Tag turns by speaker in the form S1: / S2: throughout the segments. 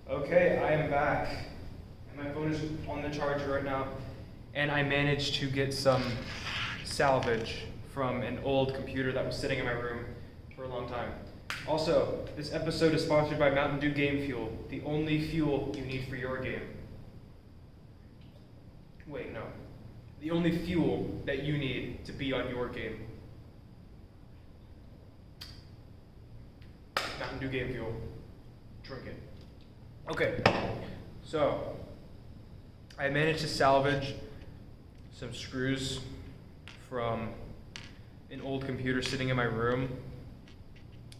S1: Okay, I am back. And my phone is on the charger right now. And I managed to get some salvage from an old computer that was sitting in my room for a long time. Also, this episode is sponsored by Mountain Dew Game Fuel, the only fuel you need for your game. Wait, no. The only fuel that you need to be on your game. Mountain Dew Game Fuel. Drink it. Okay, so I managed to salvage some screws from an old computer sitting in my room,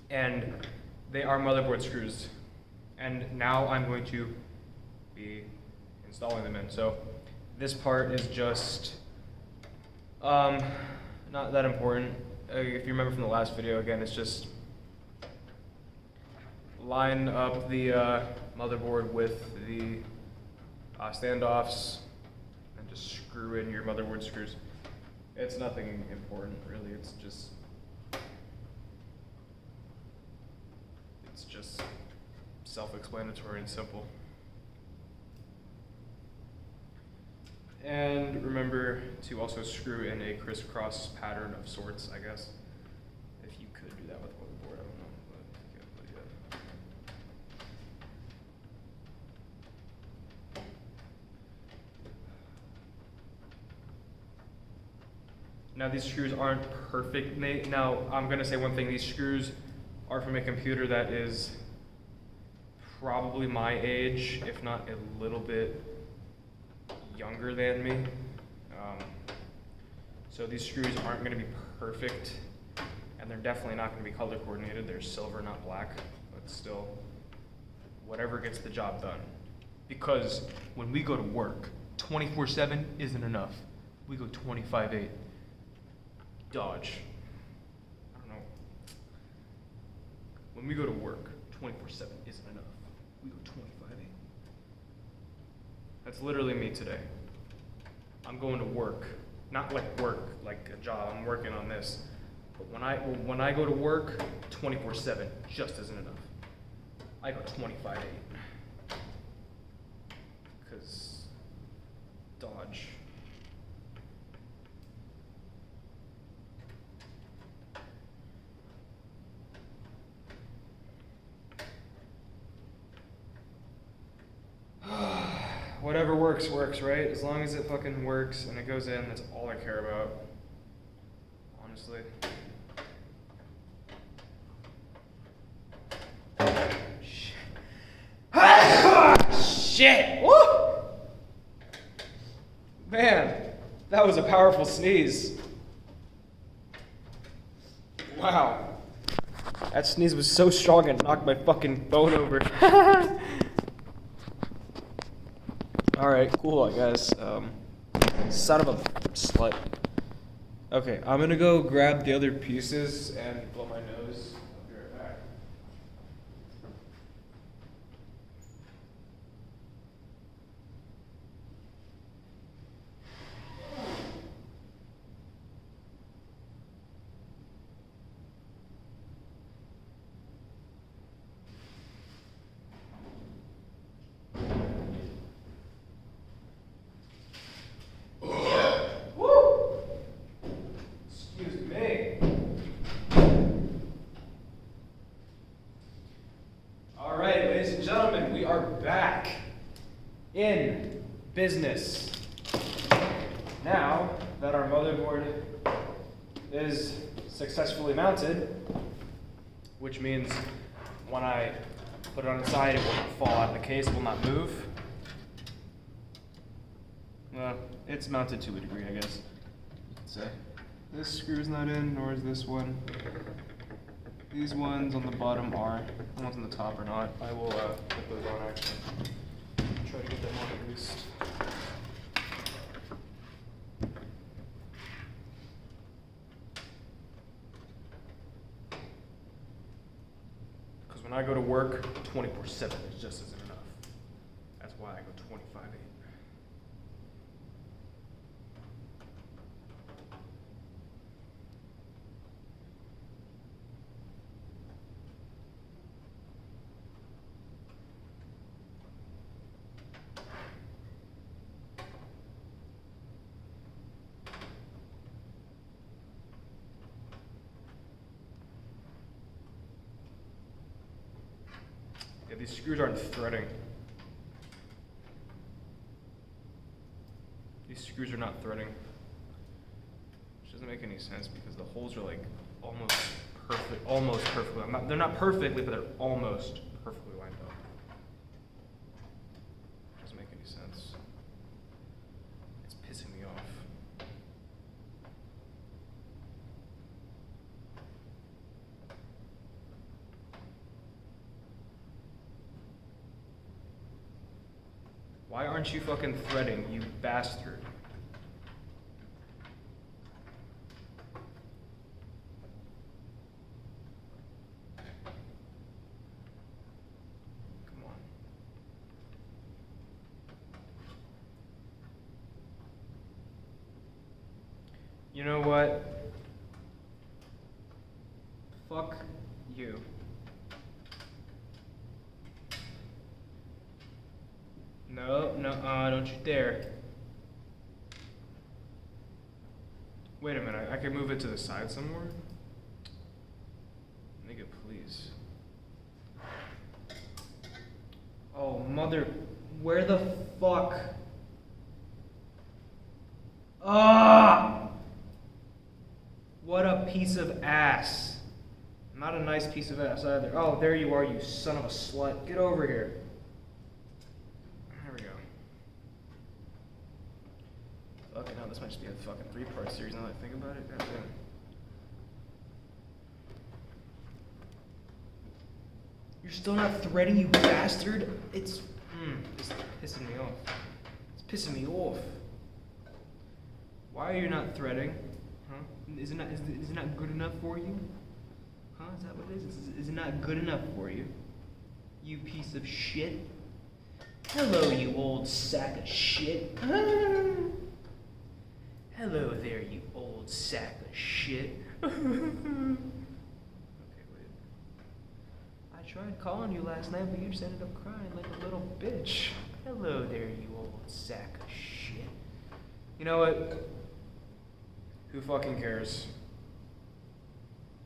S1: and they are motherboard screws. And now I'm going to be installing them in. So this part is just not that important. If you remember from the last video, again, it's just line up the motherboard with the standoffs and just screw in your motherboard screws. It's nothing important, really. It's just self-explanatory and simple. And remember to also screw in a crisscross pattern of sorts, I guess. If you could do that with a motherboard, I don't know, but yeah. Now these screws aren't perfect. Now I'm gonna say one thing, these screws are from a computer that is probably my age, if not a little bit younger than me. So these screws aren't gonna be perfect, and they're definitely not gonna be color coordinated. They're silver, not black, but still, whatever gets the job done. Because when we go to work, 24/7 isn't enough. We go 25/8. Dodge. I don't know. When we go to work, 24/7 isn't enough. We go 25/8. That's literally me today. I'm going to work. Not like work, like a job. I'm working on this. But when I go to work, 24/7 just isn't enough. I go 25/8. Because Dodge. Whatever works, works, right? As long as it fucking works and it goes in, that's all I care about. Honestly. Shit! Woo! Man, that was a powerful sneeze. Wow. That sneeze was so strong it knocked my fucking phone over. Alright, cool, I guess. Son of a slut. Okay, I'm gonna go grab the other pieces and blow my nose. I'll be right back. Excuse me. All right, ladies and gentlemen, we are back in business. Now that our motherboard is successfully mounted, which means when I put it on its side, it will not fall out of the case, it will not move. Well, it's mounted to a degree, I guess. So this screw's not in, nor is this one. These ones on the bottom are. The ones on the top are not. I will put those on actually. Try to get them on at least. Because when I go to work, 24/7 it just isn't enough. That's why I go 25/8. Yeah, these screws aren't threading. These screws are not threading. Which doesn't make any sense because the holes are like almost perfectly. They're not perfectly, but they're almost perfectly lined up. Doesn't make any sense. It's pissing me off. Why aren't you fucking threading, you bastard? Come on. You know what? Fuck you. No, don't you dare. Wait a minute, I can move it to the side somewhere? Nigga, please. Oh, mother, where the fuck? Ah! What a piece of ass. Not a nice piece of ass either. Oh, there you are, you son of a slut. Get over here. Fucking hell, this might just be a fucking 3-part series now that I think about it. Goddamn. You're still not threading, you bastard? It's pissing me off. It's pissing me off. Why are you not threading? Huh? Is it not good enough for you? Huh? Is that what it is? Is it not good enough for you? You piece of shit. Hello, you old sack of shit. Hello there, you old sack of shit. Okay, wait. I tried calling you last night, but you just ended up crying like a little bitch. Hello there, you old sack of shit. You know what? Who fucking cares?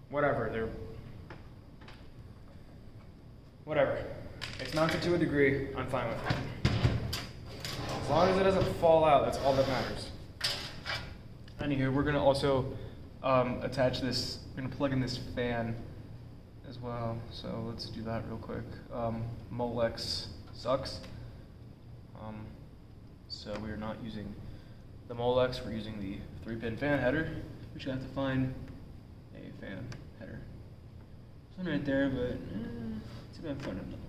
S1: Whatever, Whatever. It's mounted to a degree, I'm fine with it. As long as it doesn't fall out, that's all that matters. Anywho, we're gonna also attach this, we're gonna plug in this fan as well. So let's do that real quick. Molex sucks. So we are not using the Molex, we're using the 3-pin fan header. We should have to find a fan header. There's one right there, but let's see if I can find another one.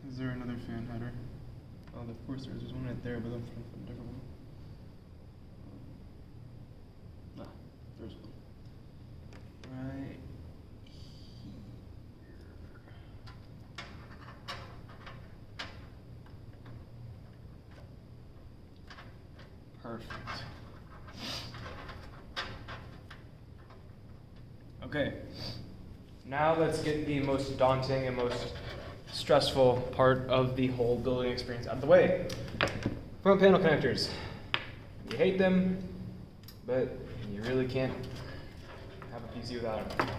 S1: Is there another fan header? Oh, of course there's one right there, but I'm trying to find a different one. No, there's one. Right here. Perfect. Okay. Now let's get the most daunting and most stressful part of the whole building experience out of the way. Front panel connectors. You hate them, but you really can't have a PC without them.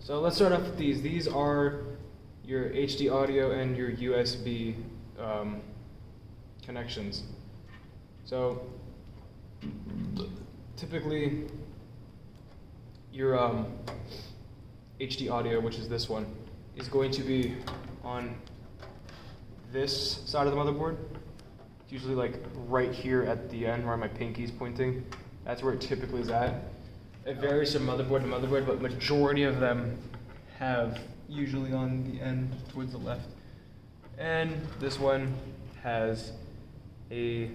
S1: So let's start off with these. These are your HD audio and your USB connections. So typically your HD audio, which is this one, is going to be on this side of the motherboard. It's usually like right here at the end where my pinky's pointing. That's where it typically is at. It varies from motherboard to motherboard, but majority of them have usually on the end towards the left. And this one has a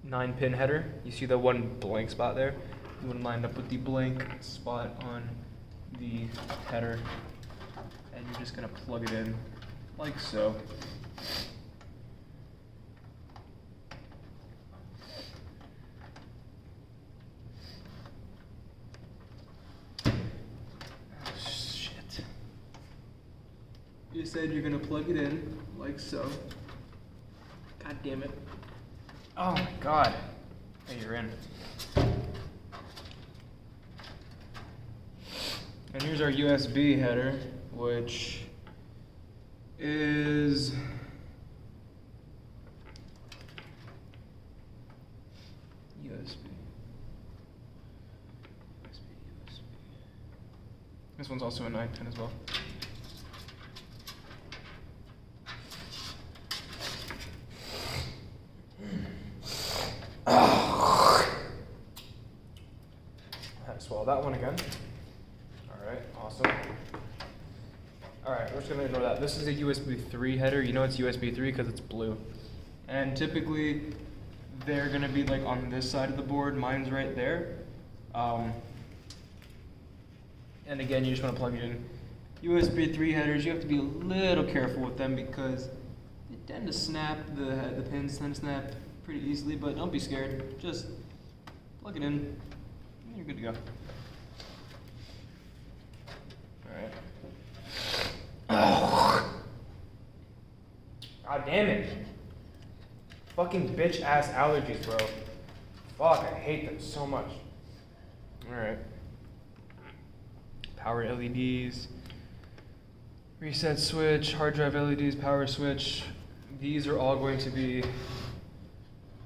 S1: 9-pin header. You see the one blank spot there? You want to line up with the blank spot on the header. And you're just gonna plug it in like so. Oh, shit. You said you're gonna plug it in like so. God damn it. Oh my god. Hey, you're in. And here's our USB header, which is USB. This one's also a 910 as well. Swallow that one again. Alright, awesome. Alright, we're just gonna ignore that. This is a USB 3 header. You know it's USB 3 because it's blue. And typically, they're gonna be like on this side of the board. Mine's right there. And again, you just wanna plug it in. USB 3 headers, you have to be a little careful with them because they tend to snap, the pins tend to snap pretty easily, but don't be scared. Just plug it in, and you're good to go. Alright. God damn it. Fucking bitch ass allergies, bro. Fuck, I hate them so much. Alright. Power LEDs. Reset switch, hard drive LEDs, power switch. These are all going to be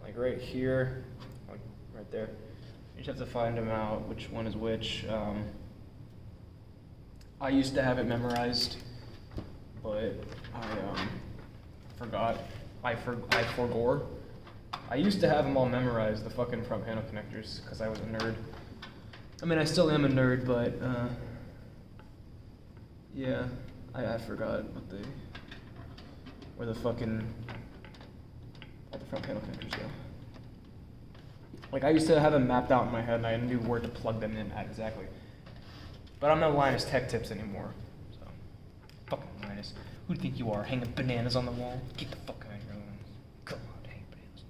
S1: like right here, like right there. You just have to find them out, which one is which. I used to have it memorized, but I forgot. I forgore. I used to have them all memorized, the fucking front panel connectors, because I was a nerd. I mean, I still am a nerd, but yeah, I forgot where the fucking all the front panel connectors go. Like, I used to have them mapped out in my head, and I knew where to plug them in at exactly. But I'm not Linus Tech Tips anymore, so fucking Linus. Who do you think you are, hanging bananas on the wall? Get the fuck out of here, Linus. Come on, hang bananas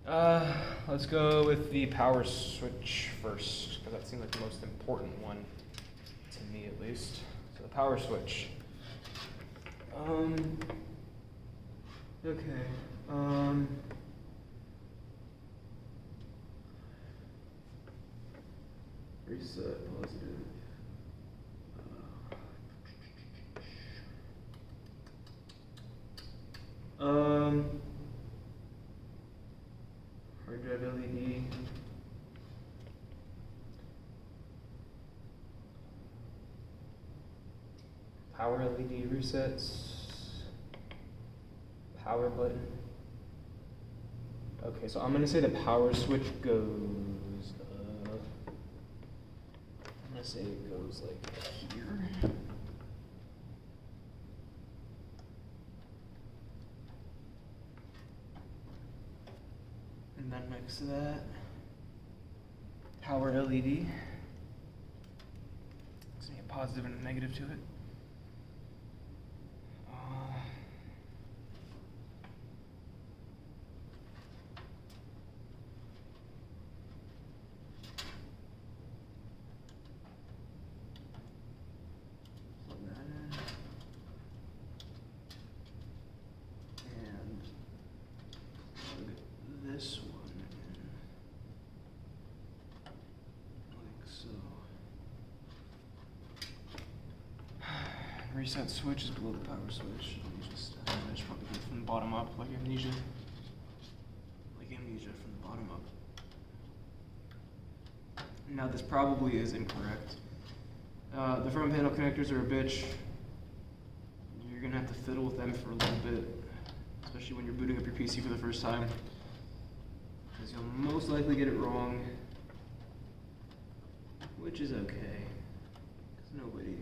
S1: on the wall. Let's go with the power switch first, because that seems like the most important one, to me at least. So the power switch. Okay. Reset positive. Hard drive LED. Power LED resets. Power button. Okay, so I'm gonna say the power switch goes. I'm gonna say it goes like here. And then next to that, power LED. There's a positive and a negative to it. Plug that in. And plug this one in. Like so. Reset switch is below the power switch. I should probably do it from the bottom up, like amnesia. Like amnesia from the bottom up. Now this probably is incorrect. The front panel connectors are a bitch. You're gonna have to fiddle with them for a little bit, especially when you're booting up your PC for the first time, because you'll most likely get it wrong, which is okay, because nobody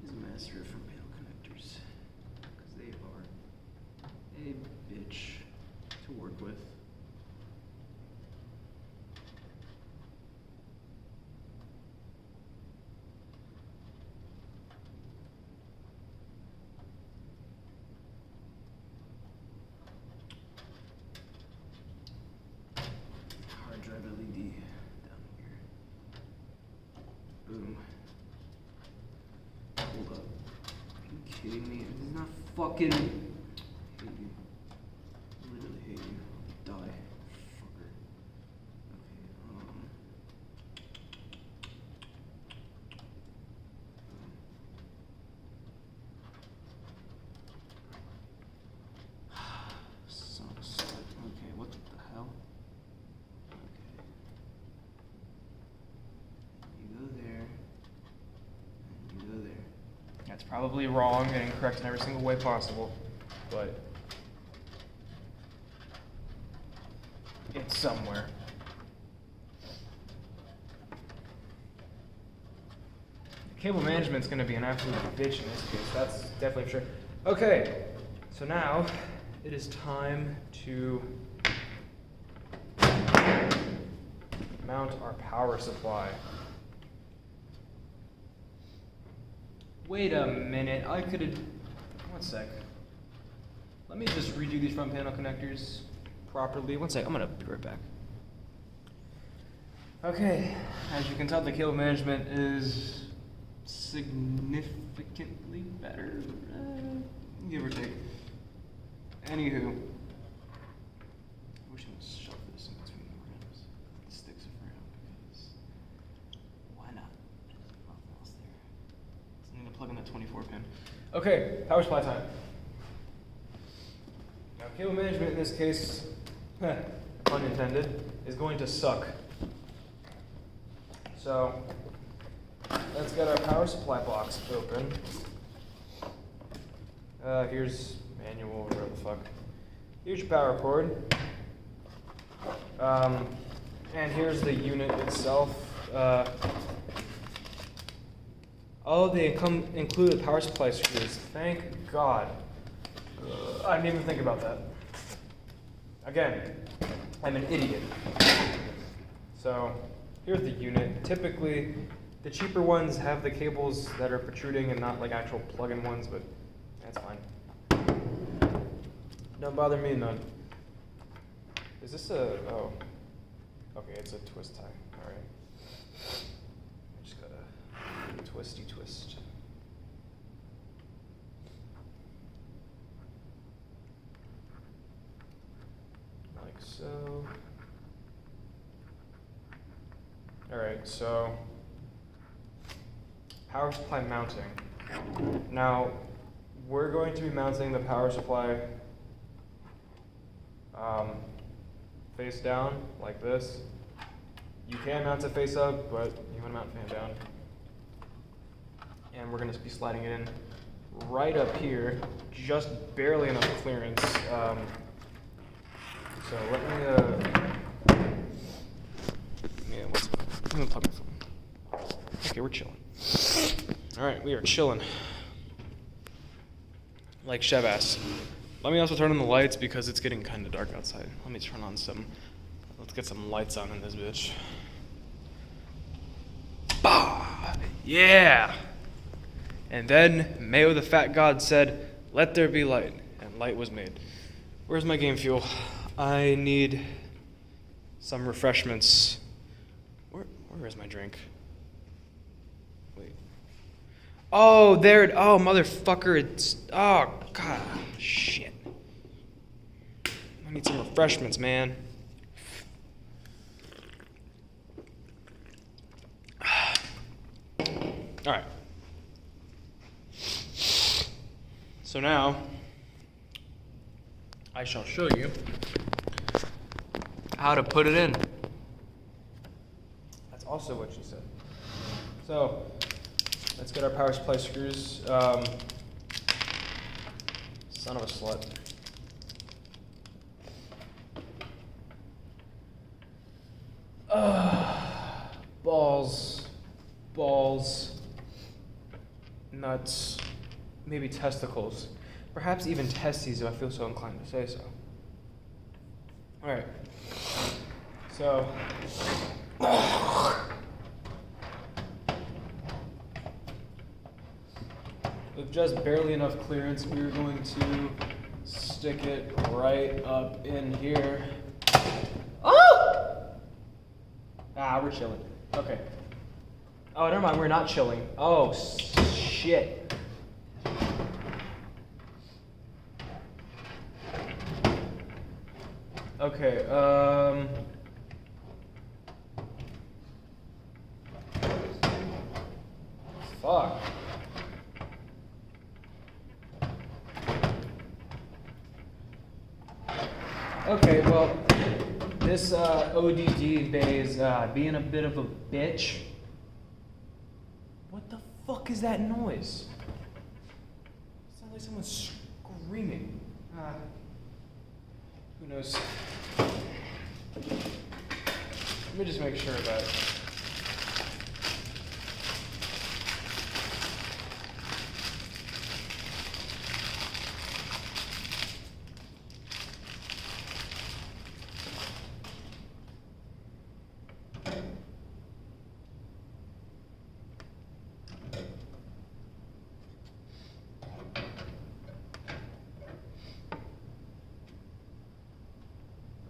S1: is a master of front panel connectors, because they are a bitch to work with. Hard drive LED down here. Boom. Hold up. Are you kidding me? This is not fucking. I hate you. I literally hate you. Die. Fucker. Okay, That's probably wrong and incorrect in every single way possible, but it's somewhere. Cable management's going to be an absolute bitch in this case, that's definitely for sure. Okay, so now it is time to mount our power supply. Wait a minute, I could have, one sec. Let me just redo these front panel connectors properly. One sec, I'm gonna be right back. Okay, as you can tell, the cable management is significantly better, give or take. Anywho, I wish I would shove this in between the rims. It sticks it for now because why not? There's nothing else there. So I'm gonna plug in that 24 pin. Okay, power supply time. Now, cable management in this case, pun intended, is going to suck. So, let's get our power supply box open. Here's manual, whatever the fuck. Here's your power cord. And here's the unit itself. Oh, they include the power supply screws. Thank God. I didn't even think about that. Again, I'm an idiot. So, here's the unit. Typically, the cheaper ones have the cables that are protruding and not like actual plug-in ones, but that's fine. Don't bother me none. Is this a, oh. Okay, it's a twist tie, alright. I just got a twisty twist. Like so. Alright, so power supply mounting. Now, we're going to be mounting the power supply face down, like this. You can mount it face up, but you want to mount fan down. And we're going to be sliding it in right up here, just barely enough clearance. So let me, let me plug my phone. Okay, we're chilling. Alright, we are chilling. Like Chevas. Let me also turn on the lights because it's getting kind of dark outside. Let me turn on let's get some lights on in this bitch. Bah! Yeah! And then Mayo the Fat God said, "Let there be light," and light was made. Where's my game fuel? I need some refreshments. Where is my drink? Wait. Oh, there it, oh, motherfucker, it's, oh, God, shit. I need some refreshments, man. All right. So now, I shall show you how to put it in. That's also what she said. So, let's get our power supply screws. Son of a slut. Balls, nuts, maybe testicles, perhaps even testes if I feel so inclined to say so. All right, so with just barely enough clearance, we're going to stick it right up in here. Oh! Ah, we're chilling. Okay. Oh, never mind, we're not chilling. Oh, shit. Okay, fuck. Okay, well, this ODD bay is being a bit of a bitch. What the fuck is that noise? like someone's screaming. Who knows? Let me just make sure about it.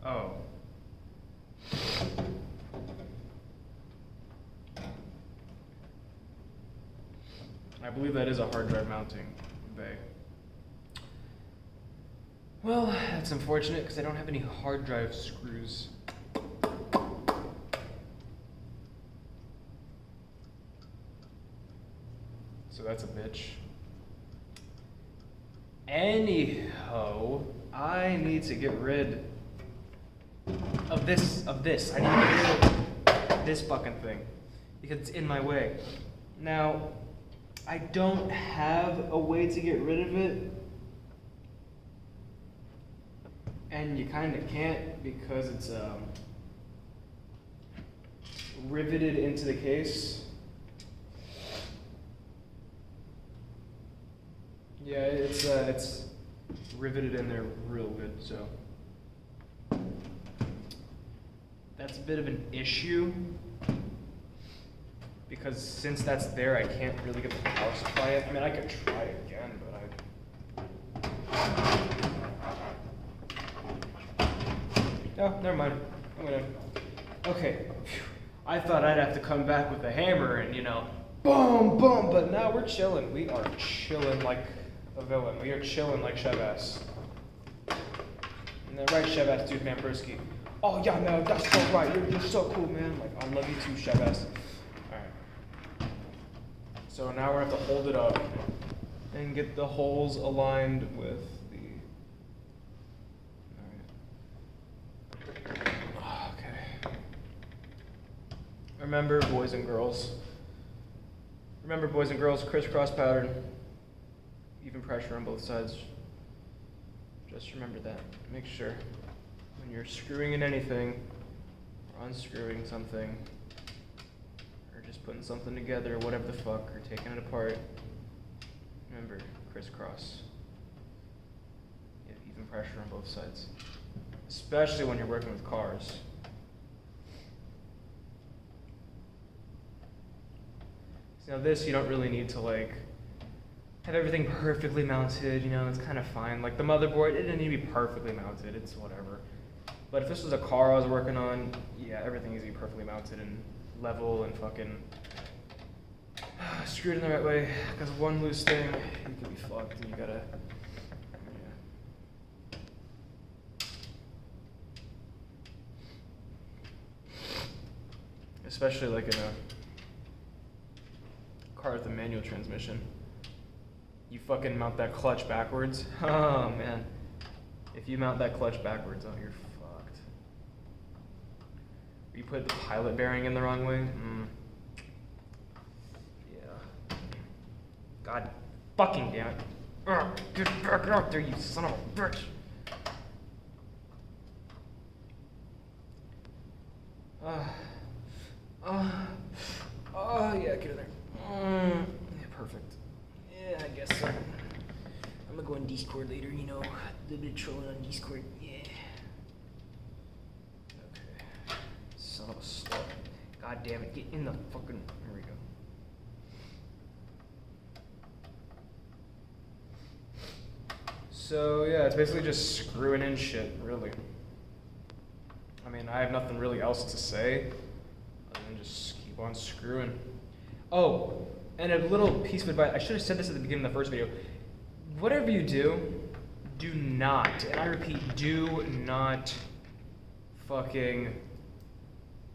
S1: Oh. I believe that is a hard drive mounting bay. Well, that's unfortunate because I don't have any hard drive screws. So that's a bitch. Anyhow, I need to get rid of this. I need to get rid of this fucking thing because it's in my way. Now, I don't have a way to get rid of it, and you kind of can't because it's riveted into the case. Yeah, it's riveted in there real good, so that's a bit of an issue because since that's there, I can't really get the power supply in. I mean, I could try again, but no, never mind. I'm gonna. Okay, I thought I'd have to come back with a hammer and boom, boom. But now we're chilling. We are chilling like a villain. We are chilling like Chevas. And then right, Chevas, dude, man, Brisky. Oh yeah, man, that's so right. You're so cool, man. Like I love you too, Chevas. All right. So now we're gonna have to hold it up and get the holes aligned with the. All right. Okay. Remember, boys and girls. Remember, boys and girls, crisscross pattern, even pressure on both sides. Just remember that. Make sure when you're screwing in anything, or unscrewing something, or just putting something together, whatever the fuck, or taking it apart, remember, crisscross. Yeah, even pressure on both sides. Especially when you're working with cars. Now this, you don't really need to have everything perfectly mounted, it's kind of fine. Like the motherboard, it didn't need to be perfectly mounted, it's whatever. But if this was a car I was working on, yeah, everything needs to be perfectly mounted and level and fucking screwed in the right way. Because one loose thing, you could be fucked and you gotta, especially like in a car with a manual transmission. You fucking mount that clutch backwards. Oh man. If you mount that clutch backwards, oh, you're fucked. Or you put the pilot bearing in the wrong way. Yeah. God fucking damn it. Get back out there, you son of a bitch. Yeah, get in there. Yeah, perfect. Yeah, I guess so. I'm gonna go on Discord later, a little bit of trolling on Discord. Yeah. Okay. Son of a slut. God damn it, get in the fucking. Here we go. So, yeah, it's basically just screwing in shit, really. I mean, I have nothing really else to say other than just keep on screwing. Oh, and a little piece of advice. I should have said this at the beginning of the first video. Whatever you do, do not, and I repeat, do not fucking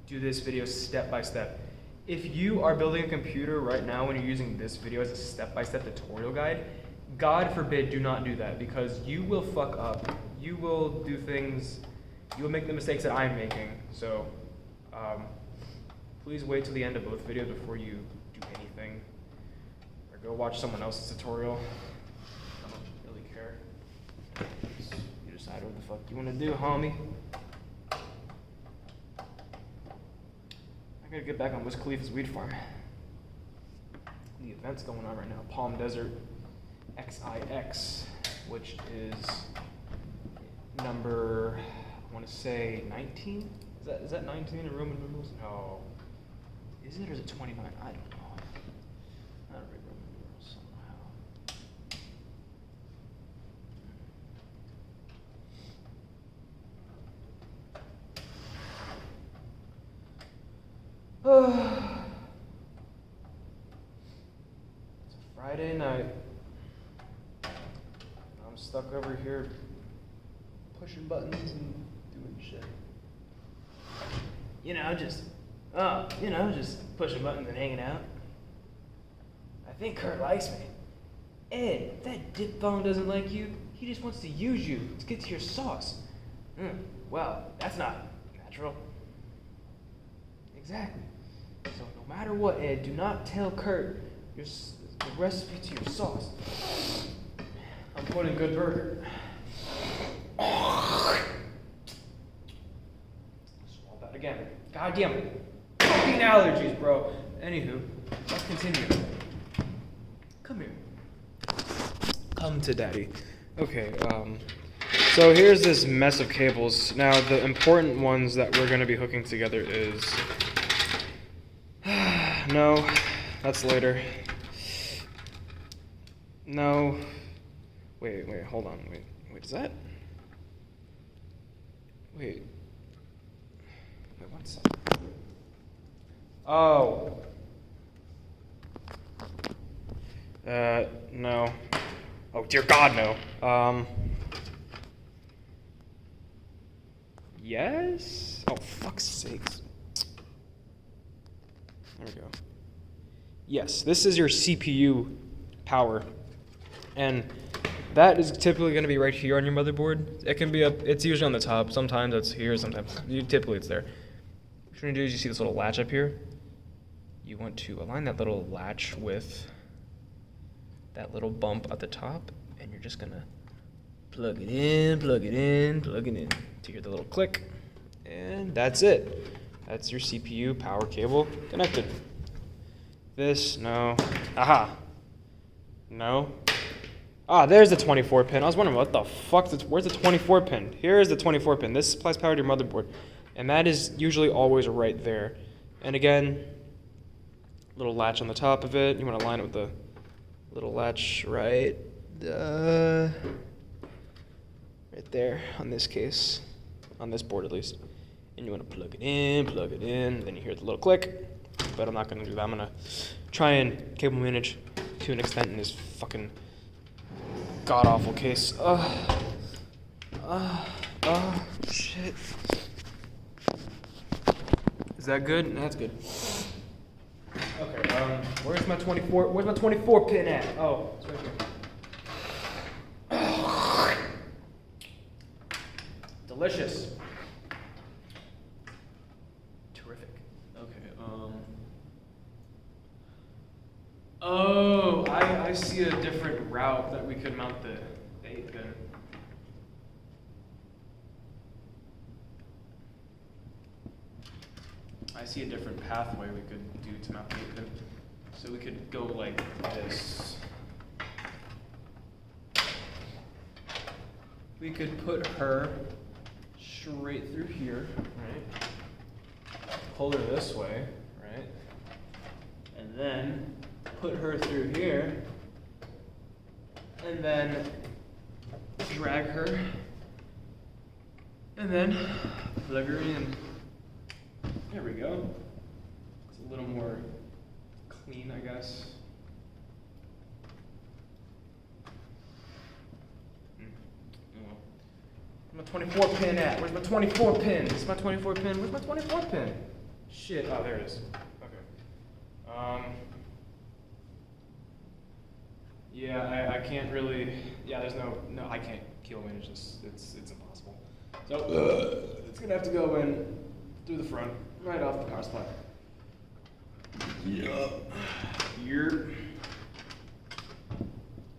S1: do this video step by step. If you are building a computer right now and you're using this video as a step-by-step tutorial guide, God forbid do not do that because you will fuck up. You will do things, you will make the mistakes that I'm making. So, please wait till the end of both videos before you do anything. Or go watch someone else's tutorial. decide what the fuck you wanna do, homie. I gotta get back on Wiz Khalifa's weed farm. The event's going on right now. Palm Desert XIX, which is number, I wanna say 19? Is that 19 in Roman numerals? No. Is it or is it 29? I don't know. I don't read Roman numerals somehow. It's a Friday night. I'm stuck over here pushing buttons and doing shit. Just pushing buttons and hanging out. I think Kurt likes me. Ed, that diphthong doesn't like you. He just wants to use you to get to your sauce. Well, that's not natural. Exactly. So no matter what, Ed, do not tell Kurt the recipe to your sauce. I'm putting good burger. Swallow that again. Goddamn fucking allergies, bro. Anywho, let's continue. Come here. Come to daddy. Okay, so here's this mess of cables. Now, the important ones that we're gonna be hooking together is... No, that's later. No. Wait, hold on. Wait, is that? Wait, what's that? Oh. No. Oh, dear God, no. Yes? Oh, fuck's sakes. There we go. Yes, this is your CPU power. And that is typically going to be right here on your motherboard. It can be it's usually on the top. Sometimes it's here, sometimes, typically it's there. What you're going to do is you see this little latch up here. You want to align that little latch with that little bump at the top, and you're just going to plug it in, plug it in, plug it in to hear the little click, and that's it. That's your CPU power cable connected. This, no. Aha. No. Ah, there's the 24 pin. I was wondering what the fuck, where's the 24 pin? Here is the 24 pin. This supplies power to your motherboard. And that is usually always right there. And again, little latch on the top of it. You want to line it with the little latch right there on this case, on this board at least. And you want to plug it in, then you hear the little click. But I'm not going to do that. I'm going to try and cable manage to an extent in this fucking god-awful case. Shit. Is that good? That's good. Okay, where's my 24 pin at? Oh, it's right here. Delicious. Terrific. Okay, oh, I see a different route that we could mount the 8 pin. I see a different pathway we could do to mount the 8 pin. So we could go like this. We could put her straight through here, right? Pull her this way, right? And then put her through here, and then drag her, and then plug her in. There we go. It's a little more clean, I guess. Where's my 24 pin at? Where's my 24 pin? This is my 24 pin. Where's my 24 pin? Shit. Oh, there it is. Okay. Yeah, I can't really. Yeah, there's no. I can't cable manage this. It's impossible. So it's gonna have to go in through the front, right off the power supply. Yeah. Here.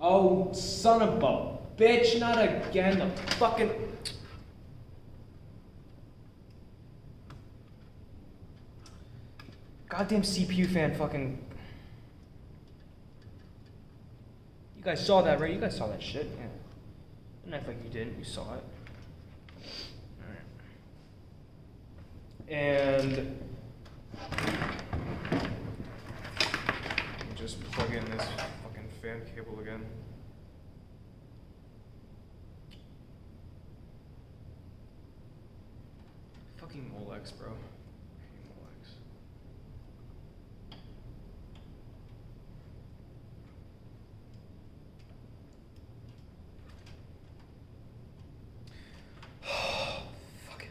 S1: Oh, son of a bitch, not again, the fucking... Goddamn CPU fan fucking... You guys saw that, right? You guys saw that shit. Yeah. Don't act like you didn't. You saw it. Alright. And... just plug in this fucking fan cable again. Fucking Molex, bro. I hate Molex. Fucking.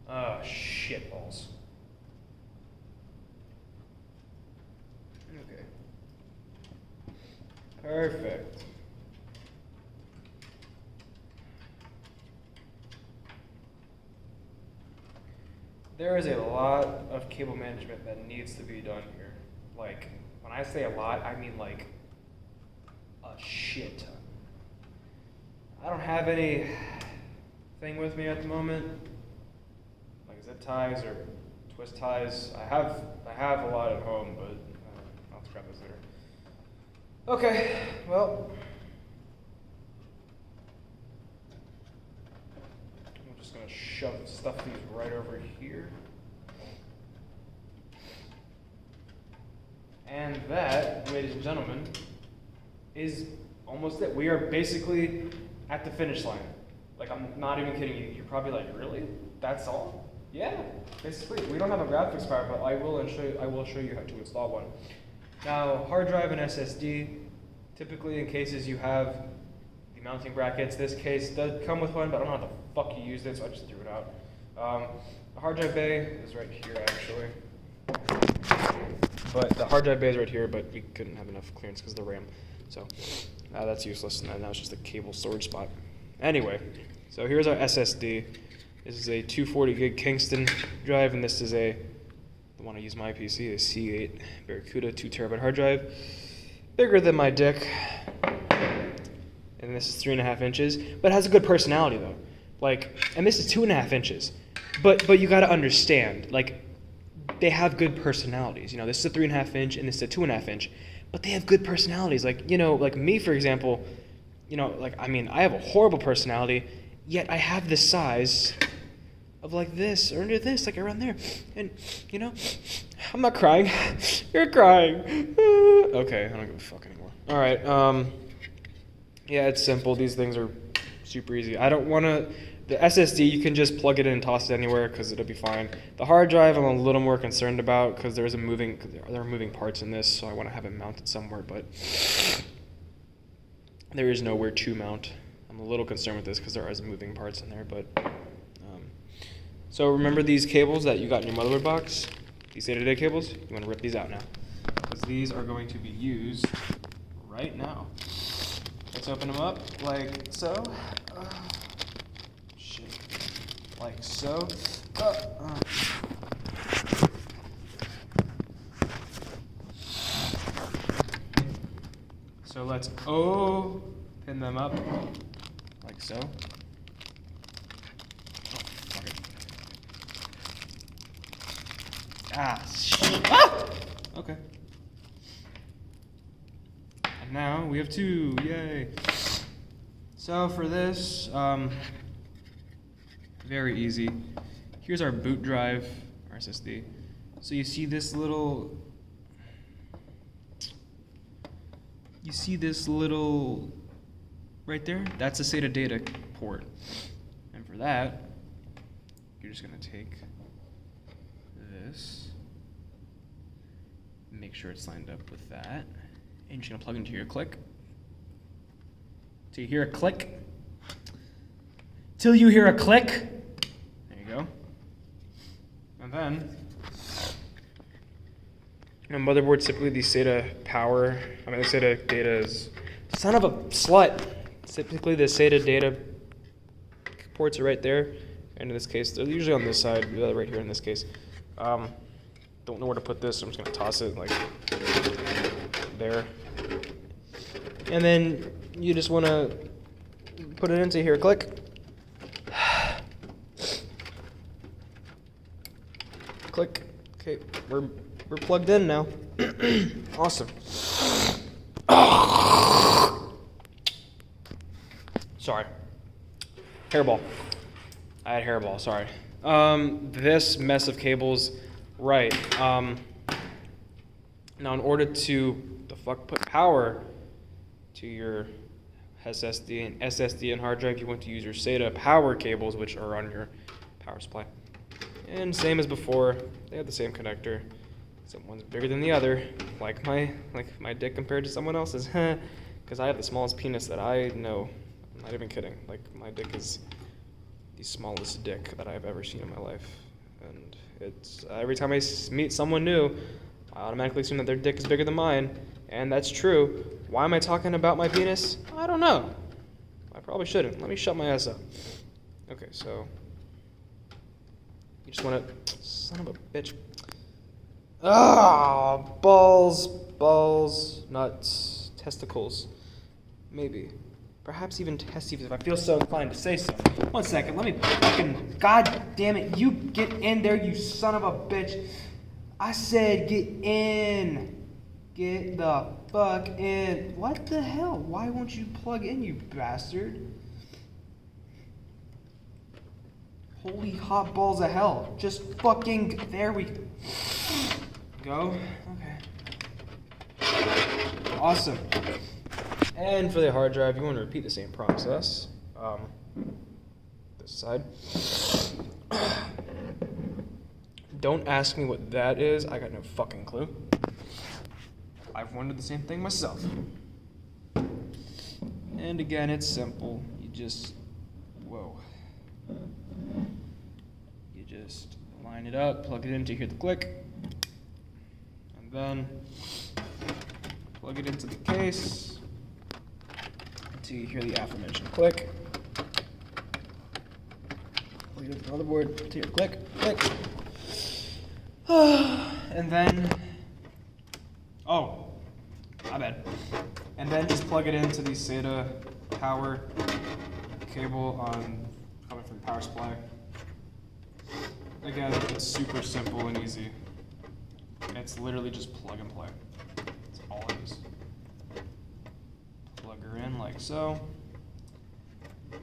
S1: Ah, shit balls. Okay. Perfect. There is a lot of cable management that needs to be done here. Like, when I say a lot, I mean like a shit ton. I don't have anything with me at the moment, like zip ties or twist ties. I have a lot at home, but I'll scrap those later. Okay, well, I'm just gonna stuff these right over here. And that, ladies and gentlemen, is almost it. We are basically at the finish line. Like, I'm not even kidding you. You're probably like, really? That's all? Yeah, basically. We don't have a graphics card, but I will show you how to install one. Now, hard drive and SSD, typically in cases you have the mounting brackets. This case does come with one, but I don't know how the fuck you used it, so I just threw it out. The hard drive bay is right here, actually. But the hard drive bay is right here, but we couldn't have enough clearance because of the RAM. So that's useless, and now it's just a cable storage spot. Anyway, so here's our SSD. This is a 240 gig Kingston drive, and this is the one I use my PC, a C8 Barracuda 2 terabyte hard drive. Bigger than my dick. And this is 3.5 inches, but it has a good personality though. Like, and this is 2.5 inches. But you gotta understand, like, they have good personalities. You know, this is a 3.5 inch and this is a 2.5 inch, but they have good personalities. Like, you know, like me, for example, you know, like, I mean, I have a horrible personality, yet I have the size of like this or under this, like around there. And, you know, I'm not crying. You're crying. Okay, I don't give a fuck anymore. All right, yeah, it's simple. These things are super easy. I don't want to, the SSD, you can just plug it in and toss it anywhere because it'll be fine. The hard drive, I'm a little more concerned about because there are moving parts in this, so I want to have it mounted somewhere, but there is nowhere to mount. I'm a little concerned with this because there are some moving parts in there, but so remember these cables that you got in your motherboard box? These SATA cables? You want to rip these out now because these are going to be used right now. Let's open them up like so. Shit. Like so. So let's open them up like so. Shit. Ah! Okay. And now we have two. Yay. So for this, very easy. Here's our boot drive, our SSD. So you see this little, right there? That's a SATA data port. And for that, you're just gonna take this, make sure it's lined up with that, and you're just gonna plug into your click. Till you hear a click. Till you hear a click. There you go. And then, you know, motherboards, typically the SATA power, the SATA data is, son of a slut. Typically the SATA data ports are right there. And in this case, they're usually on this side, right here in this case. Don't know where to put this, so I'm just gonna toss it like there. And then you just want to put it into here. Click. Click. Okay, we're plugged in now. Awesome. Sorry. Hairball. I had hairball, sorry. This mess of cables, right. Now in order to put power to your SSD and hard drive, you want to use your SATA power cables, which are on your power supply. And same as before, they have the same connector. One's bigger than the other, like my dick compared to someone else's, because I have the smallest penis that I know. I'm not even kidding. Like, my dick is the smallest dick that I've ever seen in my life, and it's every time I meet someone new, I automatically assume that their dick is bigger than mine, and that's true. Why am I talking about my penis? I don't know. I probably shouldn't. Let me shut my ass up. Okay, so you just want to, son of a bitch. Ah, balls, nuts, testicles, maybe, perhaps even testes if I feel so inclined to say so. 1 second, let me fucking, god damn it, you get in there, you son of a bitch. I said get in. Get the fuck in. What the hell? Why won't you plug in, you bastard? Holy hot balls of hell. Just fucking, there we go. Okay. Awesome. And for the hard drive, you want to repeat the same process. This side. Don't ask me what that is. I got no fucking clue. I've wondered the same thing myself. And again, it's simple. You just, you just line it up, plug it in to hear the click, and then plug it into the case until you hear the aforementioned click. Plug it into the motherboard to hear the click. And then, my bad. And then just plug it into the SATA power cable coming from the power supply. Again, it's super simple and easy. It's literally just plug and play. That's all it is. Plug her in like so.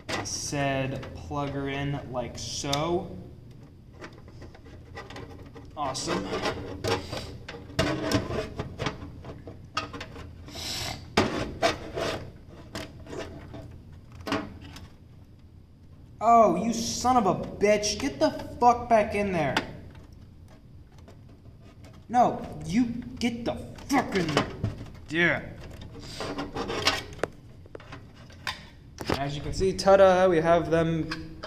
S1: I said plug her in like so. Awesome. Oh, you son of a bitch. Get the fuck back in there. No, you get the fuck in there. Yeah. As you can see, ta-da, we have them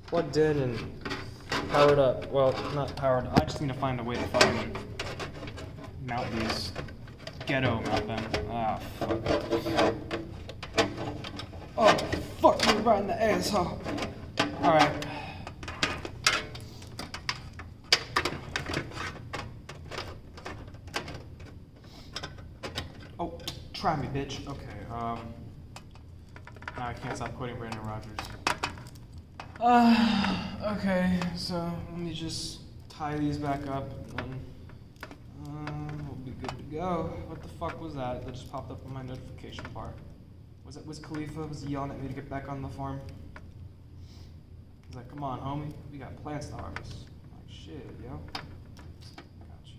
S1: plugged in and powered up. Well, not powered. I just need to find a way to fucking mount these. Ghetto mount them. Ah, fuck. Oh, fuck me right in the asshole. Alright. Oh, try me, bitch. Okay, now I can't stop quoting Brandon Rogers. Okay, so let me just tie these back up, and then we'll be good to go. What the fuck was that? That just popped up on my notification bar. Was it Wiz Khalifa? Was he yelling at me to get back on the farm? He's like, come on, homie, we got plants to harvest. I'm like, shit, yo. Gotcha.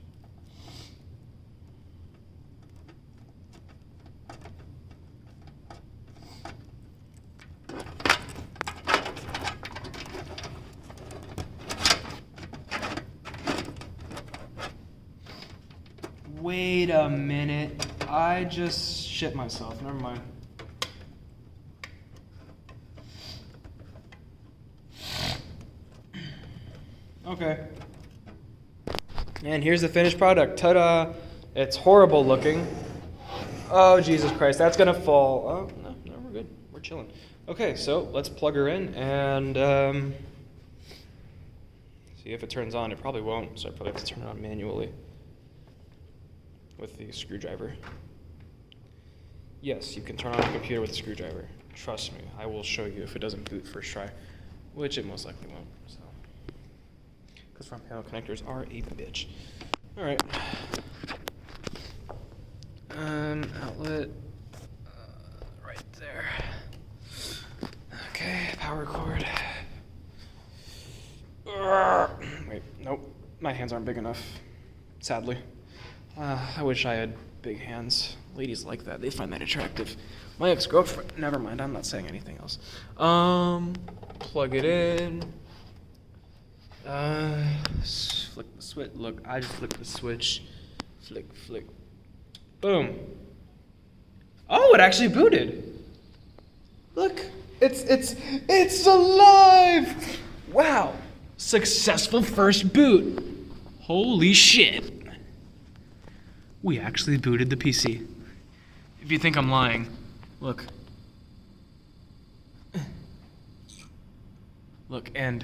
S1: Wait a minute. I just shit myself. Never mind. Okay. And here's the finished product. Ta-da! It's horrible looking. Oh, Jesus Christ. That's going to fall. Oh, no, we're good. We're chilling. Okay, so let's plug her in and see if it turns on. It probably won't, so I probably have to turn it on manually with the screwdriver. yes, you can turn on a computer with a screwdriver. Trust me, I will show you if it doesn't boot first try, which it most likely won't. So, because front panel connectors are a bitch. All right. Outlet right there. Okay, power cord. Wait, nope. My hands aren't big enough, sadly. I wish I had big hands. Ladies like that. They find that attractive. My ex-girlfriend, never mind, I'm not saying anything else. Plug it in. Flick the switch. Look, I just flicked the switch. Flick, flick. Boom. Oh, it actually booted. Look, it's alive. Wow. Successful first boot. Holy shit. We actually booted the PC. If you think I'm lying, look. Look, and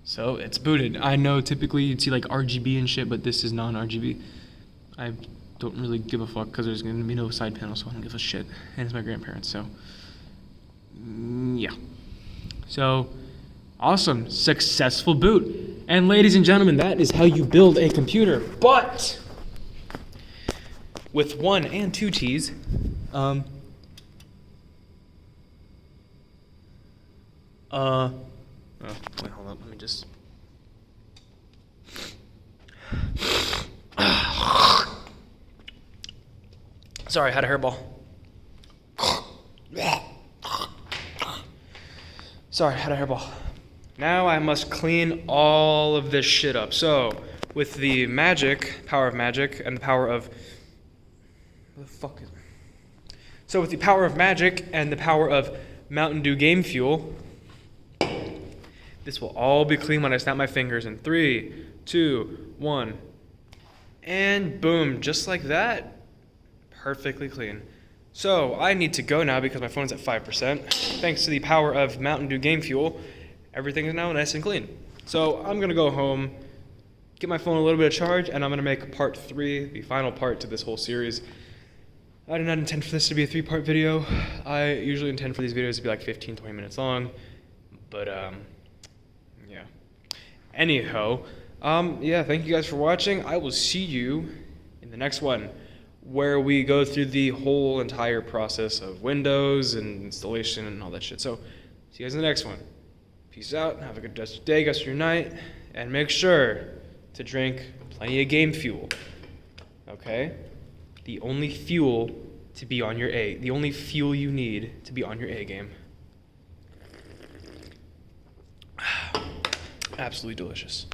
S1: so it's booted. I know typically you'd see like RGB and shit, but this is non-RGB. I don't really give a fuck because there's gonna be no side panel, so I don't give a shit. And it's my grandparents, so yeah. So awesome, successful boot. And ladies and gentlemen, that is how you build a computer, but with 1 and 2 T's. Oh, wait, hold on, let me just. Sorry, I had a hairball. Sorry, I had a hairball. Now I must clean all of this shit up. So, with the magic, power of magic, and the power of... What the fuck is it? So with the power of magic and the power of Mountain Dew Game Fuel, this will all be clean when I snap my fingers in 3, 2, 1. And boom, just like that, perfectly clean. So I need to go now because my phone's at 5%. Thanks to the power of Mountain Dew Game Fuel, everything is now nice and clean. So I'm gonna go home, get my phone a little bit of charge, and I'm gonna make part 3, the final part to this whole series. I did not intend for this to be a 3-part video. I usually intend for these videos to be like 15, 20 minutes long, but yeah. Anyhow, yeah, thank you guys for watching. I will see you in the next one, where we go through the whole entire process of Windows and installation and all that shit. So, see you guys in the next one. Peace out, have a good rest of your day, rest of your night, and make sure to drink plenty of game fuel, okay? The only fuel to be on your A, the only fuel you need to be on your A game. Absolutely delicious.